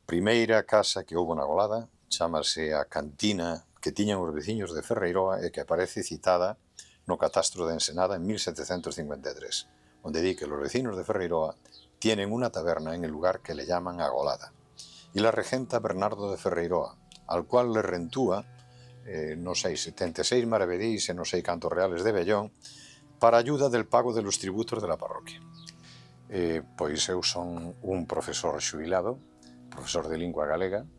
primeira casa que houbo na Golada chámase a cantina que tiñan os veciños de Ferreiroa e que aparece citada no catastro de Ensenada en 1753, onde di que los vecinos de Ferreiroa tienen una taberna en el lugar que le llaman a Golada. Y la regenta Bernardo de Ferreiroa, al cual le rentúa, non sei, 76 maravedís e non sei cantos reales de vellón, para ayuda del pago de los tributos de la parroquia. Pois eu son un profesor xubilado, profesor de lingua galega,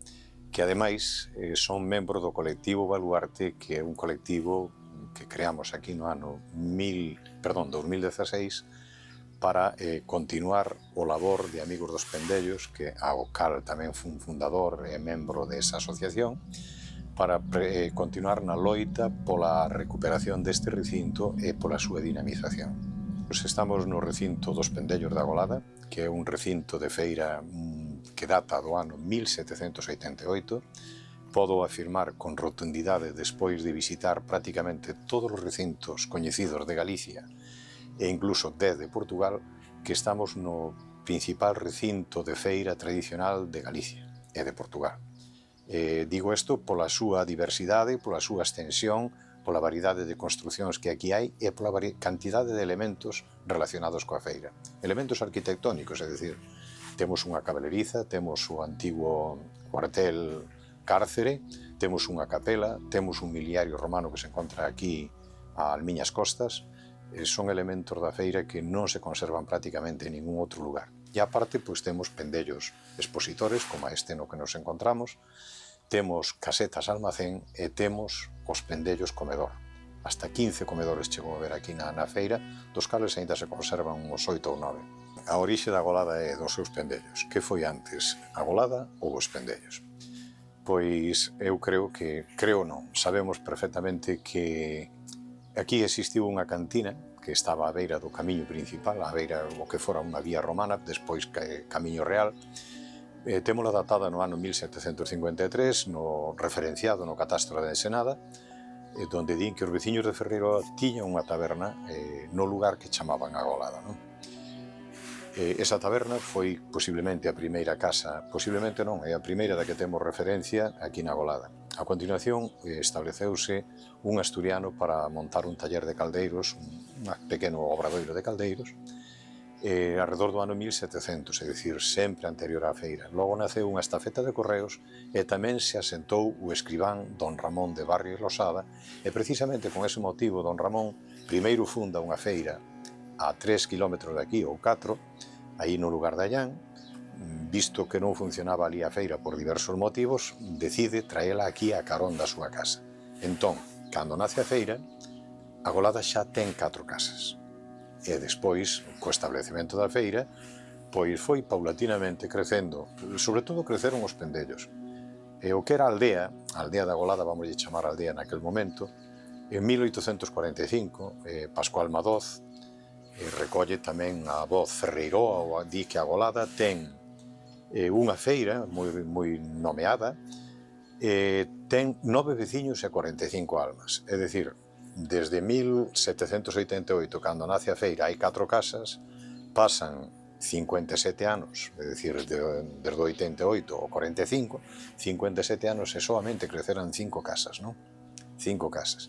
que ademais son membro do colectivo Baluarte, que é un colectivo que creamos aquí no ano 2016 para continuar o labor de Amigos dos Pendellos, que ao cal tamén fun fundador e membro desa asociación, para continuar na loita pola recuperación deste recinto e pola súa dinamización. Estamos no recinto dos Pendellos da Golada, que é un recinto de feira que data do ano 1788. Podo afirmar con rotundidade, despois de visitar prácticamente todos os recintos coñecidos de Galicia e incluso 10 de Portugal, que estamos no principal recinto de feira tradicional de Galicia e de Portugal. Digo isto pola súa diversidade, pola súa extensión, pola variedade de construcións que aquí hai e pola cantidade de elementos relacionados coa feira. Elementos arquitectónicos, é dicir, temos unha cabeleriza, temos o antigo cuartel cárcere, temos unha capela, temos un miliario romano que se encontra aquí a Almiñas Costas. Son elementos da feira que non se conservan prácticamente en ningún outro lugar. E aparte, pois temos pendellos expositores, como este no que nos encontramos, temos casetas almacén e temos os pendellos comedor. Hasta 15 comedores chegou a ver aquí na feira, dos cales aínda se conservan uns 8 ou 9. A orixe da Golada é dos seus pendellos. Que foi antes, a Golada ou os pendellos? Pois eu creo non, sabemos perfectamente que aquí existiu unha cantina que estaba á beira do camiño principal, á beira o que fora unha vía romana, despois camiño real. Témola datada no ano 1753, no referenciado no catastro de Ensenada, donde din que os veciños de Ferreiroa tiñan unha taberna no lugar que chamaban a Golada. Esa taberna foi posiblemente a primeira casa, posiblemente non, é a primeira da que temos referencia aquí na Golada. A continuación estableceuse un asturiano para montar un taller de caldeiros, un pequeno obradoiro de caldeiros, alrededor do ano 1700, é dicir, sempre anterior á feira. Logo naceu unha estafeta de correos e tamén se asentou o escribán don Ramón de Barrio e Losada e precisamente con ese motivo don Ramón primeiro funda unha feira a 3 km de aquí ou 4, aí no lugar de Allán. Visto que non funcionaba ali a feira por diversos motivos, decide traela aquí a carón da súa casa. Entón, cando nace a feira, a Golada xa ten 4 casas. E despois, co establecemento da feira, pois foi paulatinamente crecendo, sobre todo creceron os pendellos. E o que era a aldea da Golada, vamos chamar aldea naquel momento, en 1845, Pascual Madoz recolle tamén a voz Ferreiroa, ou di que a Golada ten unha feira moi nomeada, ten 9 veciños e 45 almas, é dicir, desde 1788, cando nace a feira, hai 4 casas, pasan 57 anos, é dicir, desde o 88 ao 45, 57 anos e solamente creceran 5 casas, non? 5 casas.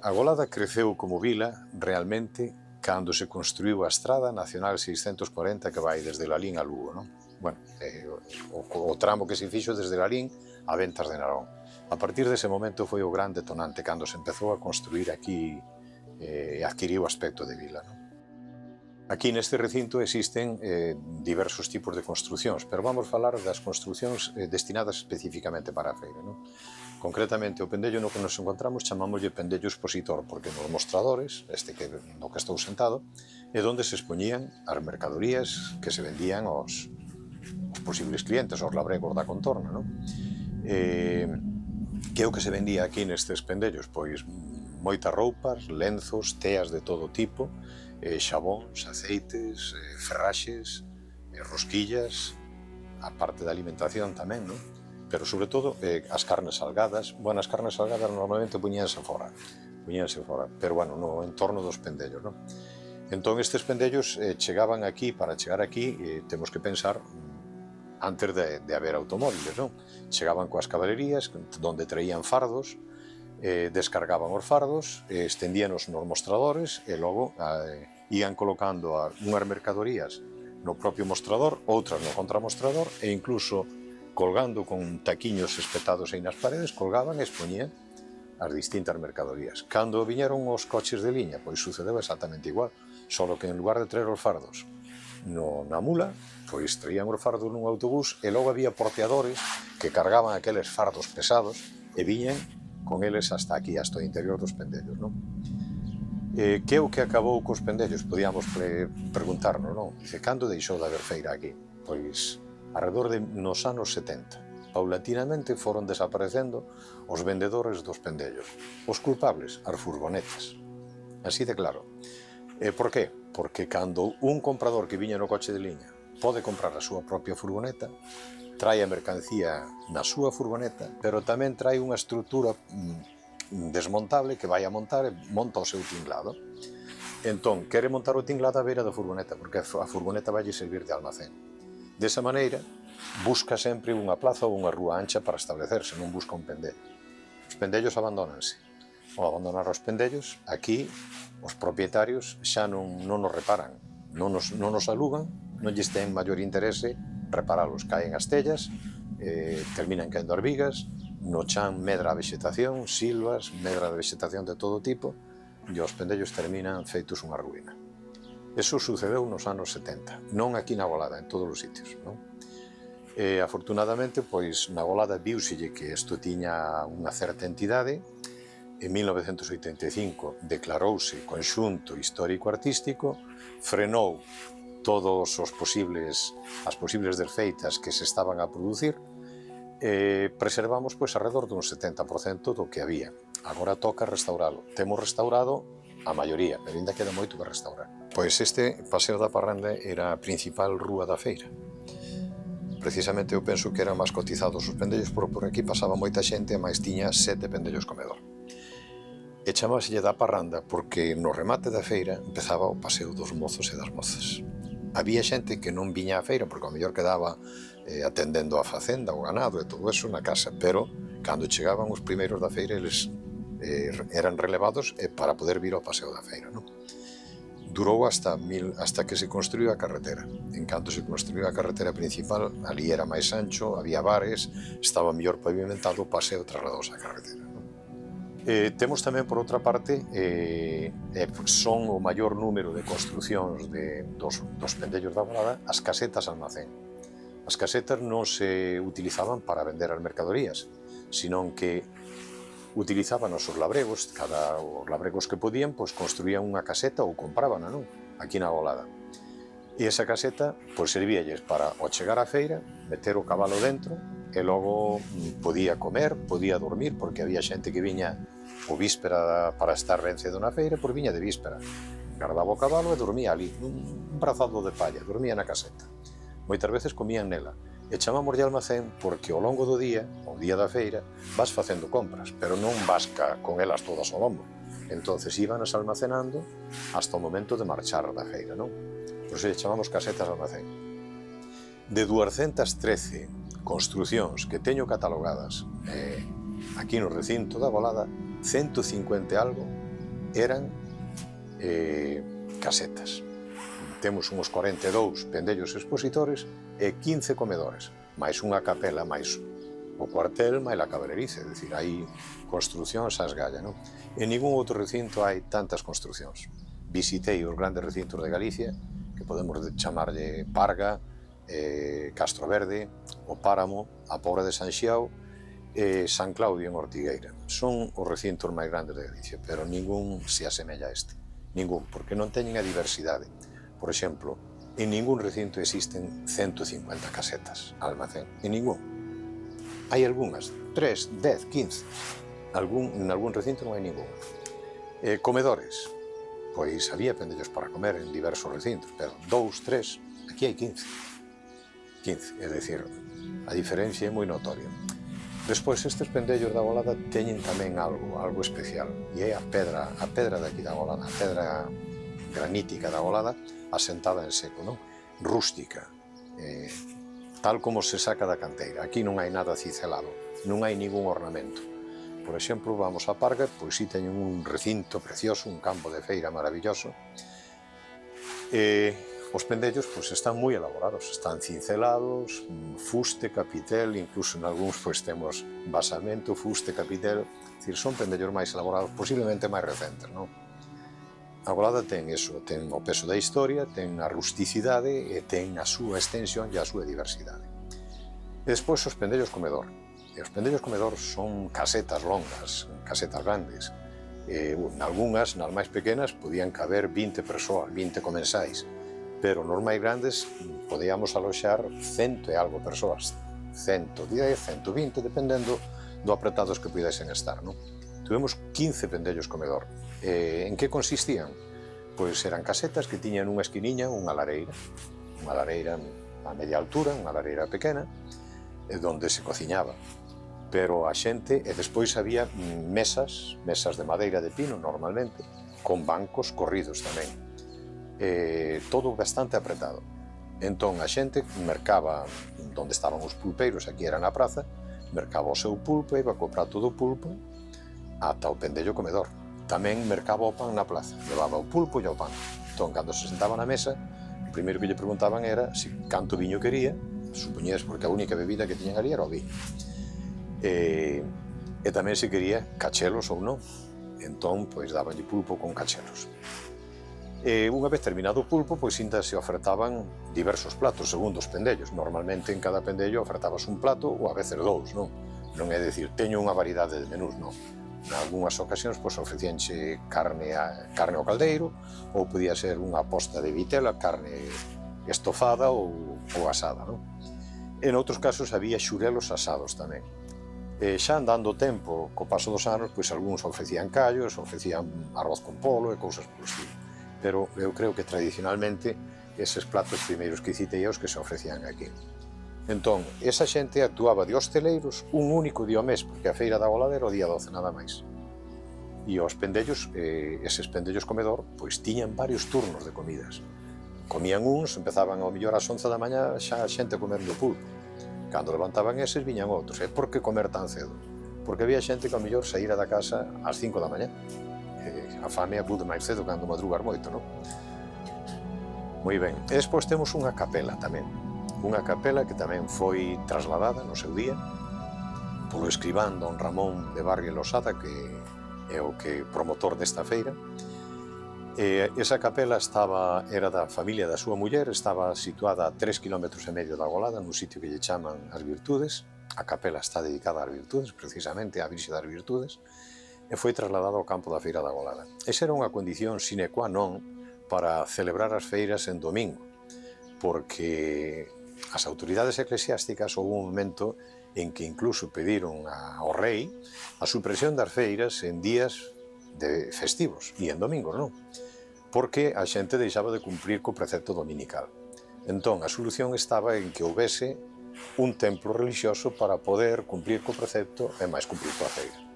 A Golada creceu como vila, realmente, cando se construiu a Estrada Nacional 640 que vai desde Lalín a Lugo, non? Bueno, o tramo que se fixo desde Lalín a Ventas de Narón. A partir dese momento foi o gran detonante cando se empezou a construir aquí e adquiriu aspecto de vila, non? Aquí neste recinto existen diversos tipos de construcións, pero vamos falar das construcións destinadas especificamente para a feira, non? Concretamente, o pendello no que nos encontramos chamámoslle pendello expositor, porque nos mostradores, no que estou sentado, é onde se expoñían as mercadorías que se vendían aos posibles clientes, aos labregos da contorna, non? Que é o que se vendía aquí nestes pendellos? Pois moitas roupas, lenzos, teas de todo tipo, xabóns, aceites, ferraxes, rosquillas, a parte da alimentación tamén, non? Pero, sobre todo, as carnes salgadas. Bueno, as carnes salgadas normalmente puñíanse fora, pero, bueno, no entorno dos pendellos, non? Entón, estes pendellos chegaban aquí, para chegar aquí, temos que pensar antes de haber automóviles, non? Chegaban coas cabalerías, donde traían fardos, descargaban os fardos, estendíanos nos mostradores e logo ian colocando unhas mercadorías no propio mostrador, outras no contramostrador e incluso colgando con taquiños espetados aí nas paredes, colgaban e expoñían as distintas mercadorías. Cando viñeron os coches de liña, pois sucedeu exactamente igual, solo que en lugar de traer os fardos na mula, pois traían os fardos nun autobús e logo había porteadores que cargaban aqueles fardos pesados e viñan con eles hasta aquí, hasta o interior dos pendellos, non? Que é o que acabou cos pendellos? Podíamos preguntarnos, non? Dice, cando deixou de haber feira aquí? Pois, alrededor de nos anos 70. Paulatinamente foron desaparecendo os vendedores dos pendellos. Os culpables, as furgonetas. Así de claro. Por qué? Porque cando un comprador que viña no coche de liña pode comprar a súa propia furgoneta, trae a mercancía na súa furgoneta, pero tamén trae unha estrutura desmontable que vai a montar e monta o seu tinglado. Entón, quere montar o tinglado á beira da furgoneta, porque a furgoneta vai servir de almacén. Desa maneira, busca sempre unha plaza ou unha rúa ancha para establecerse, non busca un pendello. Os pendellos abandónanse. Ao abandonar os pendellos, aquí os propietarios xa non nos reparan, non nos alugan, non lles ten maior interese reparalos. Caen as tellas, terminan caendo as vigas, no chan medra a vegetación, silvas, medra de vegetación de todo tipo, e os pendellos terminan feitos unha ruína. Eso sucedeu nos anos 70, non aquí na Golada, en todos os sitios, non? Afortunadamente, pois, na Golada viuselle que isto tiña unha certa entidade. En 1985 declarouse conxunto histórico-artístico, frenou todos as posibles desfeitas que se estaban a producir e preservamos pois alrededor dun 70% do que había. Agora toca restauralo. Temos restaurado a maioría, pero ainda queda moito que restaurar. Pois este Paseo da Parranda era a principal rúa da feira. Precisamente eu penso que eran máis cotizados os pendellos, porque por aquí pasaba moita xente e máis tiña 7 pendellos comedor. E chamábaselle da Parranda porque no remate da feira empezaba o paseo dos mozos e das mozas. Había xente que non viña á feira porque ao mellor quedaba atendendo a facenda, o ganado e todo eso na casa, pero cando chegaban os primeiros da feira eles eran relevados para poder vir ao paseo da feira, non? Durou hasta que se construiu a carretera. En canto se construiu a carretera principal, ali era máis ancho, había bares, estaba mellor pavimentado, o paseo trasladouse á carretera. Temos tamén, por outra parte, son o maior número de construcións dos pendellos da Golada, as casetas almacén. As casetas non se utilizaban para vender as mercadorías, senón que utilizaban os labregos, os labregos que podían, pois construían unha caseta ou comprábana, non? Aquí na Golada. E esa caseta, pois servíalles para ao chegar á feira, meter o cabalo dentro, e logo podía comer, podía dormir, porque había xente que viña o víspera para estar ben cedo na feira, pois viña de víspera. Guardaba o cabalo e dormía ali, un brazado de palla, dormía na caseta. Moitas veces comían nela. E chamámoslle almacén porque ao longo do día, ao día da feira, vas facendo compras, pero non vas con elas todas ao lombo. Entonces íbanas almacenando hasta o momento de marchar da feira, non? Por iso lle chamamos casetas almacén. De 213 construcións que teño catalogadas aquí no recinto da Golada, 150 e algo eran casetas. Temos uns 42 pendellos expositores e 15 comedores, máis unha capela, máis o cuartel, máis a cabaleriza, é dicir, hai construcións a esgalla, non? En ningún outro recinto hai tantas construcións. Visitei os grandes recintos de Galicia, que podemos chamarlle Parga, Castro Verde, o Páramo, a Pobra de San Xiao e San Claudio en Ortigueira. Son os recintos máis grandes de Galicia, pero ningún se asemella a este. Ningún, porque non teñen a diversidade. Por exemplo, en ningún recinto existen 150 casetas almacén, en ningún. Hai algunhas, 3, 10, 15. En algún recinto non hai ningún. Comedores, pois había pendellos para comer en diversos recintos, pero 2, 3, aquí hai 15. 15, é dicir, a diferencia é moi notoria. Despois, estes pendellos da Golada teñen tamén algo especial, e é a pedra daqui da Golada, a pedra granítica da Golada, asentada en seco, non? Rústica, tal como se saca da canteira. Aquí non hai nada ciselado, non hai ningún ornamento. Por exemplo, vamos a Parga, pois si teñen un recinto precioso, un campo de feira maravilloso. Os pendellos pois están moi elaborados, están cincelados, fuste, capitel, incluso en algúns pois temos basamento, fuste, capitel, é dicir, son pendellos máis elaborados, posiblemente máis recentes, non? A Golada ten eso, ten o peso da historia, ten a rusticidade e ten a súa extensión e a súa diversidade. E despois os pendellos comedor. E os pendellos comedor son casetas longas, casetas grandes. Nalgúnas, nas máis pequenas, podían caber 20 persoas, 20 comensais, pero nos máis grandes podíamos aloxar 100 e algo persoas, 110, 120, dependendo do apretados que pudesen estar, non? Tuvemos 15 pendellos comedor. En que consistían? Pois eran casetas que tiñan unha esquiniña, unha lareira a media altura, unha lareira pequena, onde se cociñaba. Pero a xente, e despois había mesas de madeira de pino normalmente, con bancos corridos tamén. Todo bastante apretado. Entón a xente mercaba onde estaban os pulpeiros, aquí era na praza, mercaba o seu pulpo, iba co prato do pulpo ata o pendello comedor. Tamén mercaba o pan na plaza, levaba o pulpo e o pan. Entón, cando se sentaba na mesa, o primeiro que lle preguntaban era se canto viño quería, supoñías porque a única bebida que tiñan ali era o viño. E tamén se quería cachelos ou non. Entón, pois, dabanlle pulpo con cachelos. Unha vez terminado o pulpo, pois, ainda se ofertaban diversos platos, segundo os pendellos. Normalmente, en cada pendello, ofertabas un plato ou a veces dous, non? Non é dicir, teño unha variedade de menús, non. En algunhas ocasións, pois, ofrecíanche carne ao caldeiro, ou podía ser unha posta de vitela, carne estofada ou asada, non? En outros casos, había xurelos asados tamén. Xa andando o tempo, co paso dos anos, pois algúns ofrecían callos, ofrecían arroz con polo e cousas polo estilo. Pero eu creo que tradicionalmente eses platos primeiros que citei os que se ofrecían aquí. Entón, esa xente actuaba de hosteleiros un único día ao mes, porque a feira da Golada era o día 12 nada máis. E os pendellos, eses pendellos comedor, pois tiñan varios turnos de comidas. Comían uns, empezaban ao mellor ás 11 da mañá xa a xente comendo pulpo. Cando levantaban eses, viñan outros. E por que comer tan cedo? Porque había xente que ao mellor saíra da casa ás 5 da mañá. A fame acude máis cedo cando madrugar moito, non? Moi ben. E despois temos unha capela tamén. Unha capela que tamén foi trasladada no seu día polo escribán don Ramón de Barrio Losada, que é o que promotor desta feira. Esa capela era da familia da súa muller, estaba situada a 3,5 km da Golada, nun sitio que lle chaman As Virtudes. A capela está dedicada ás virtudes, precisamente á Virxe das Virtudes, e foi trasladada ao campo da Feira da Golada. Esa era unha condición sine qua non para celebrar as feiras en domingo, porque as autoridades eclesiásticas houve un momento en que incluso pediron ao rei a supresión das feiras en días festivos e en domingos, non? Porque a xente deixaba de cumprir co precepto dominical. Entón, a solución estaba en que houvese un templo religioso para poder cumprir co precepto e máis cumprir coa feira.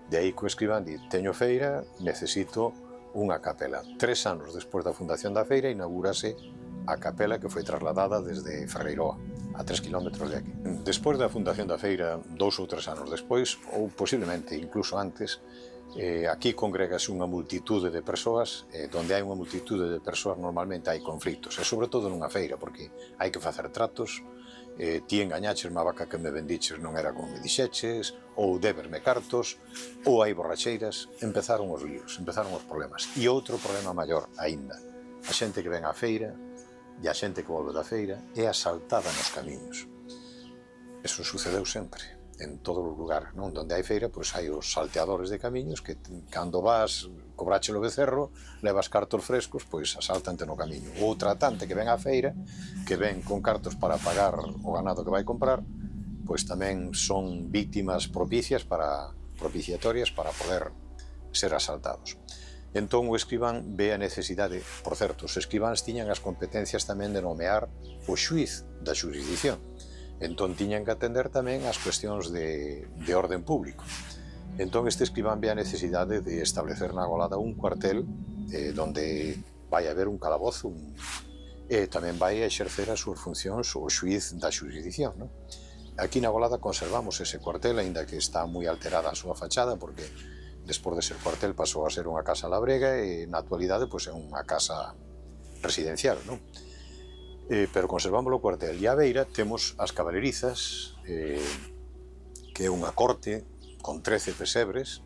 De aí que o escribán di, teño feira, necesito unha capela. 3 anos despois da fundación da feira, inaugúrase a capela que foi trasladada desde Ferreiroa, a 3 km de aquí. Despois da fundación da feira, 2 ou 3 anos despois, ou posiblemente incluso antes, aquí congrégase unha multitude de persoas, donde hai unha multitude de persoas normalmente hai conflitos, e sobre todo nunha feira, porque hai que facer tratos, ti engañaches má vaca que me vendiches non era como me dixeches, ou deberme cartos, ou hai borracheiras, empezaron os líos, empezaron os problemas. E outro problema maior aínda, a xente que ven á feira e a xente que volve da feira é asaltada nos camiños. Eso sucedeu sempre, en todos os lugares, non? Donde hai feira, pois hai os salteadores de camiños que cando vas, cobrache o becerro, levas cartos frescos, pois asaltante no camiño. O tratante que ven á feira, que ven con cartos para pagar o ganado que vai comprar, pois tamén son víctimas propiciatorias para poder ser asaltados. Entón o escribán ve a necesidade, por certo, os escribáns tiñan as competencias tamén de nomear o xuiz da xurisdicción. Entón tiñan que atender tamén as cuestións de orden público. Entón este escribán ve a necesidade de establecer na Golada un cuartel donde vai haber un calabozo e tamén vai a exercer as súas funcións o xuiz da xurisdición, non? Aquí na Golada conservamos ese cuartel, aínda que está moi alterada a súa fachada, porque despois de ser cuartel pasou a ser unha casa labrega e na actualidade pois, é unha casa residencial, non? Pero conservamos o cuartel. E á beira temos as cabalerizas, que é unha corte con 13 pesebres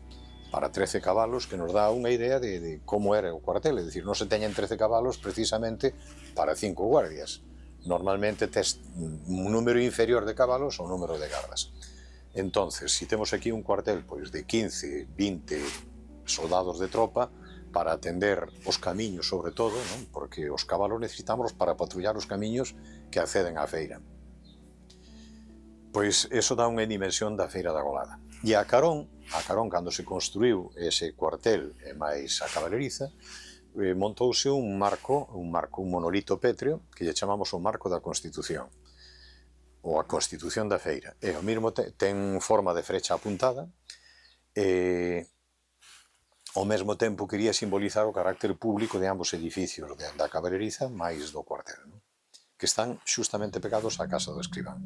para 13 cabalos, que nos dá unha idea de como era o cuartel. É dicir, non se teñen 13 cabalos precisamente para 5 guardias. Normalmente tes un número inferior de cabalos ao número de gardas. Entonces, si temos aquí un cuartel pois, de 15, 20 soldados de tropa, para atender os camiños sobre todo, non? Porque os cabalos necesitamos para patrullar os camiños que acceden á feira. Pois eso dá unha dimensión da Feira da Golada. E a carón, cando se construiu ese cuartel e máis a cabaleriza, montouse un monolito pétreo, que lle chamamos o marco da Constitución, ou a Constitución da Feira. E ao mesmo ten forma de frecha apuntada, e ao mesmo tempo quería simbolizar o carácter público de ambos edificios, da cabaleriza máis do cuartel, non? Que están xustamente pegados á casa do escribán.